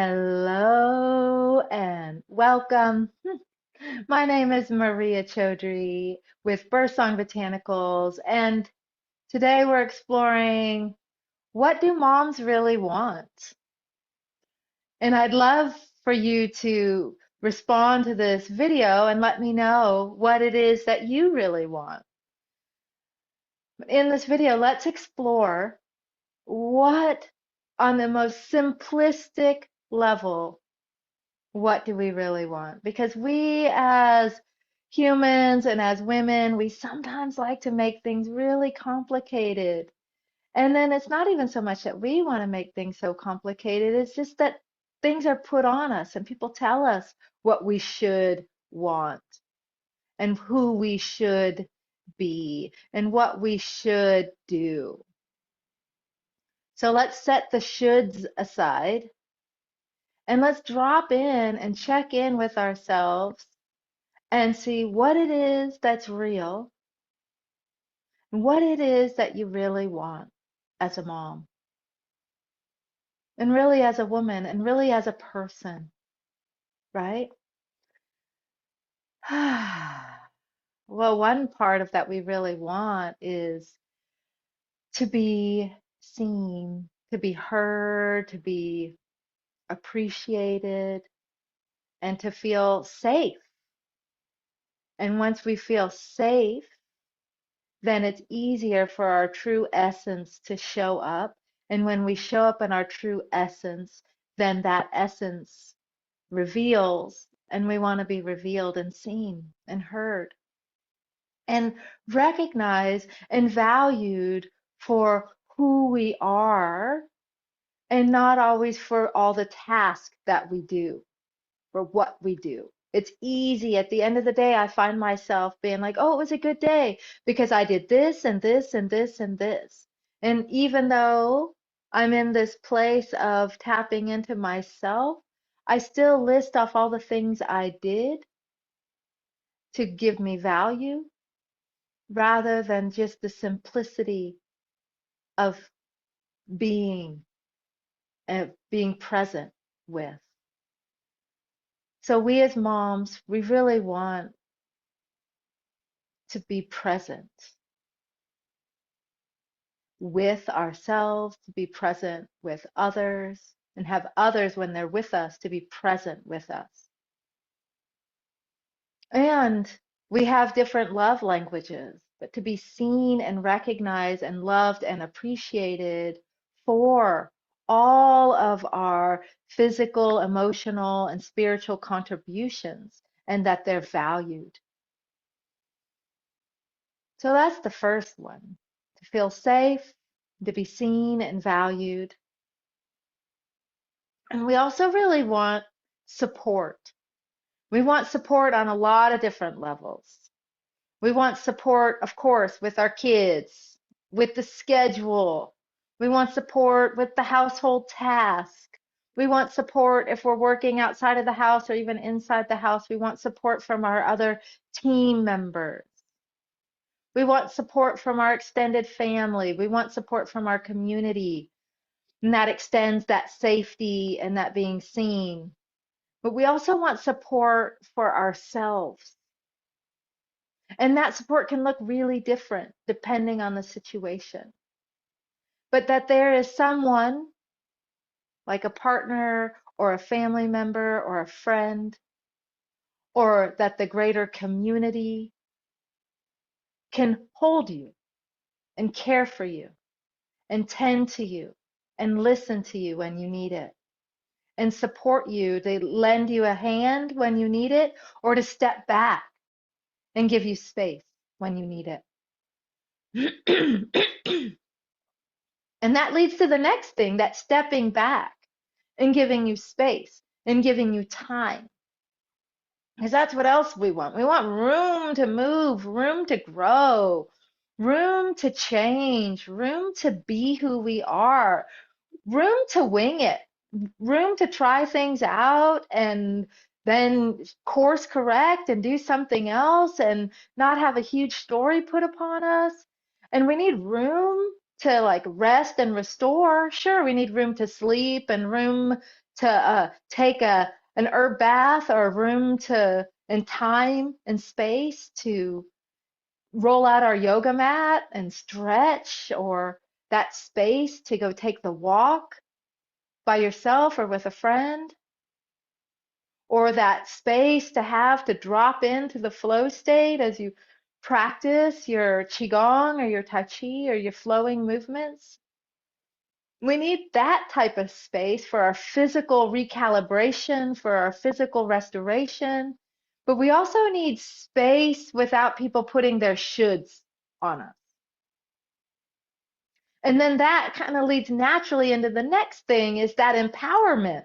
Hello and welcome. My name is Maria Chaudhry with Birdsong Botanicals, and today we're exploring what do moms really want? And I'd love for you to respond to this video and let me know what it is that you really want. In this video, let's explore what, on the most simplistic level, what do we really want? Because we as humans and as women, we sometimes like to make things really complicated. And then it's not even so much that we want to make things so complicated, it's just that things are put on us and people tell us what we should want and who we should be and what we should do. So let's set the shoulds aside and let's drop in and check in with ourselves and see what it is that's real and what it is that you really want as a mom and really as a woman and really as a person, right? Well, one part of that we really want is to be seen, to be heard, to be appreciated, and to feel safe. And once we feel safe, then it's easier for our true essence to show up. And when we show up in our true essence, then that essence reveals, and we want to be revealed and seen and heard and recognized and valued for who we are and not always for all the tasks that we do. For what we do. It's easy. At the end of the day, I find myself being like, oh, it was a good day because I did this and this and this and this. And even though I'm in this place of tapping into myself, I still list off all the things I did to give me value rather than just the simplicity of being and being present with. So we as moms, we really want to be present with ourselves, to be present with others, and have others when they're with us to be present with us. And we have different love languages, but to be seen and recognized and loved and appreciated for all of our physical, emotional, and spiritual contributions, and that they're valued. So that's the first one, to feel safe, to be seen and valued. And we also really want support. We want support on a lot of different levels. We want support, of course, with our kids, with the schedule. We want support with the household task. We want support if we're working outside of the house or even inside the house. We want support from our other team members. We want support from our extended family. We want support from our community. And that extends that safety and that being seen. But we also want support for ourselves. And that support can look really different depending on the situation. But that there is someone, like a partner or a family member or a friend, or that the greater community can hold you and care for you and tend to you and listen to you when you need it and support you, to lend you a hand when you need it, or to step back and give you space when you need it. And that leads to the next thing, that stepping back and giving you space and giving you time. Because that's what else we want. We want room to move, room to grow, room to change, room to be who we are, room to wing it, room to try things out and then course correct and do something else and not have a huge story put upon us. And we need room to like rest and restore. Sure, we need room to sleep and room to take an herb bath, or a room to and time and space to roll out our yoga mat and stretch, or that space to go take the walk by yourself or with a friend, or that space to have to drop into the flow state as you practice your qigong or your tai chi or your flowing movements. We need that type of space for our physical recalibration, for our physical restoration, but we also need space without people putting their shoulds on us. And then that kind of leads naturally into the next thing, is that empowerment,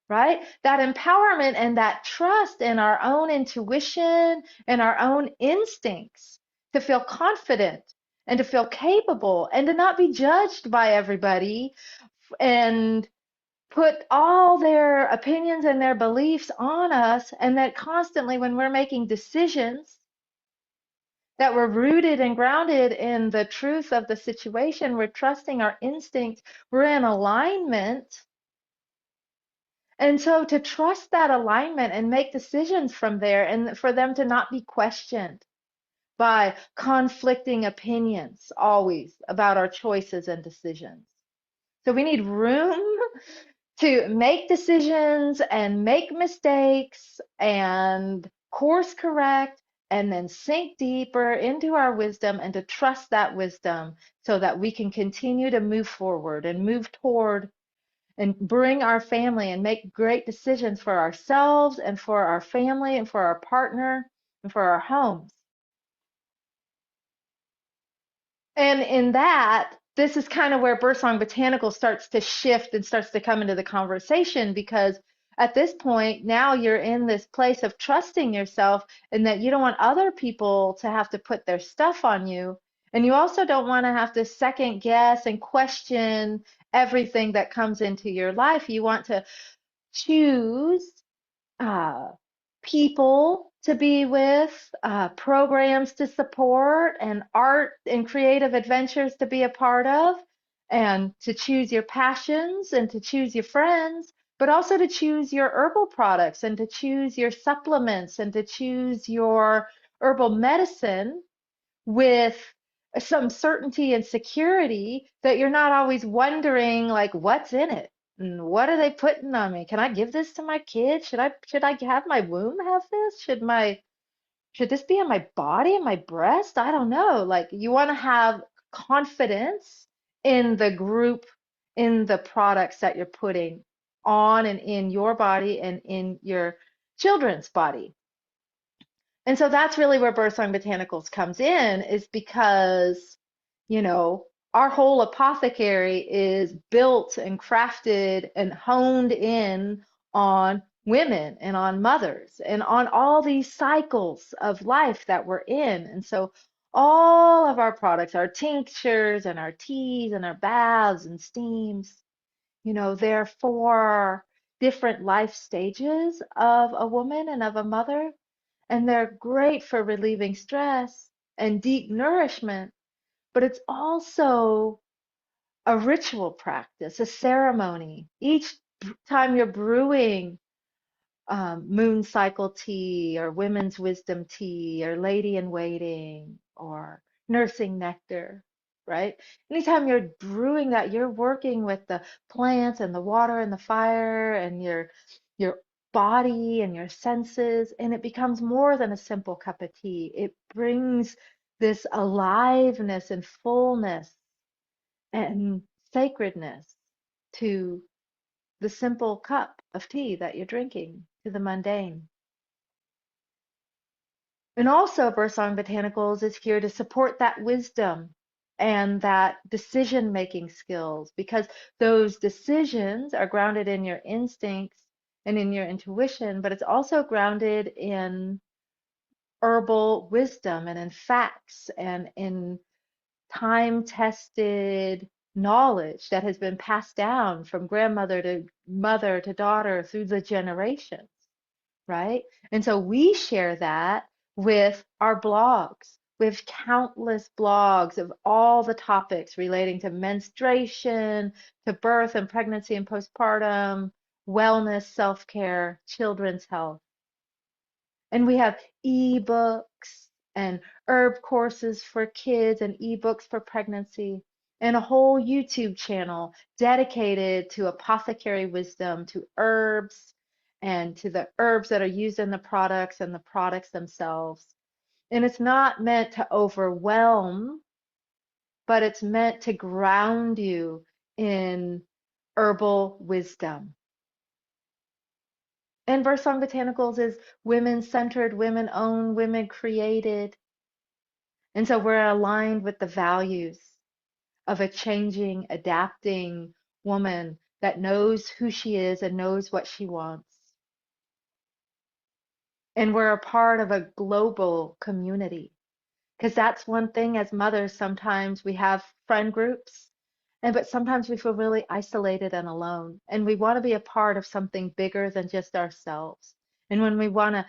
right? That empowerment and that trust in our own intuition and our own instincts to feel confident and to feel capable and to not be judged by everybody and put all their opinions and their beliefs on us. And that constantly, when we're making decisions, that we're rooted and grounded in the truth of the situation, we're trusting our instincts, we're in alignment. And so to trust that alignment and make decisions from there, and for them to not be questioned by conflicting opinions always about our choices and decisions. So we need room to make decisions and make mistakes and course correct, and then sink deeper into our wisdom and to trust that wisdom so that we can continue to move forward and move toward and bring our family and make great decisions for ourselves and for our family and for our partner and for our homes. And in that, this is kind of where Birdsong Botanicals starts to shift and starts to come into the conversation, because at this point, now you're in this place of trusting yourself, and that you don't want other people to have to put their stuff on you. And you also don't want to have to second guess and question everything that comes into your life. You want to choose uh, people to be with, programs to support, and art and creative adventures to be a part of, and to choose your passions and to choose your friends, but also to choose your herbal products and to choose your supplements and to choose your herbal medicine with some certainty and security, that you're not always wondering like what's in it and what are they putting on me? Can I give this to my kid? Should I have my womb have this? Should this be on my body and my breast? I don't know. Like, you want to have confidence in the group, in the products that you're putting on and in your body and in your children's body. And so that's really where Birdsong Botanicals comes in, is because, you know, our whole apothecary is built and crafted and honed in on women and on mothers and on all these cycles of life that we're in. And so all of our products, our tinctures and our teas and our baths and steams, you know, they're for different life stages of a woman and of a mother, and they're great for relieving stress and deep nourishment, but it's also a ritual practice, a ceremony. Each time you're brewing moon cycle tea or women's wisdom tea or lady in waiting or nursing nectar, right? Anytime you're brewing that, you're working with the plants and the water and the fire and your body and your senses, and it becomes more than a simple cup of tea. It brings this aliveness and fullness and sacredness to the simple cup of tea that you're drinking, to the mundane. And also, Birdsong Botanicals is here to support that wisdom and that decision-making skills, because those decisions are grounded in your instincts and in your intuition, but it's also grounded in herbal wisdom and in facts and in time-tested knowledge that has been passed down from grandmother to mother to daughter through the generations, right? And so we share that with our blogs, with countless blogs of all the topics relating to menstruation, to birth and pregnancy and postpartum, wellness, self-care, children's health. And we have ebooks and herb courses for kids and ebooks for pregnancy, and a whole YouTube channel dedicated to apothecary wisdom, to herbs, and to the herbs that are used in the products and the products themselves. And it's not meant to overwhelm, but it's meant to ground you in herbal wisdom. And Birdsong Botanicals is women-centered, women-owned, women-created. And so we're aligned with the values of a changing, adapting woman that knows who she is and knows what she wants. And we're a part of a global community. Because that's one thing as mothers, sometimes we have friend groups, but sometimes we feel really isolated and alone. And we want to be a part of something bigger than just ourselves. And when we want to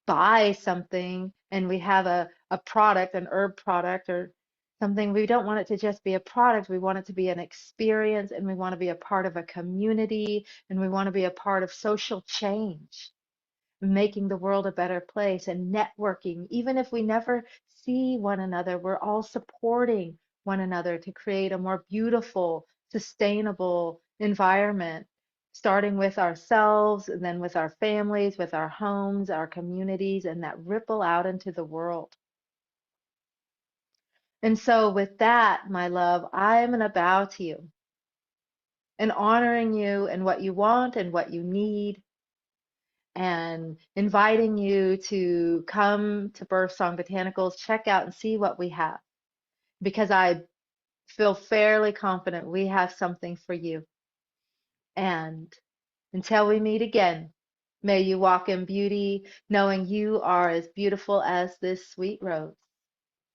buy something and we have a product, an herb product or something, we don't want it to just be a product. We want it to be an experience, and we want to be a part of a community, and we want to be a part of social change, making the world a better place and networking. Even if we never see one another, we're all supporting one another to create a more beautiful, sustainable environment, starting with ourselves and then with our families, with our homes, our communities, and that ripple out into the world. And so, with that, my love, I am going to bow to you and honoring you and what you want and what you need, and inviting you to come to Birdsong Botanicals, check out and see what we have, because I feel fairly confident we have something for you. And until we meet again, may you walk in beauty, knowing you are as beautiful as this sweet rose.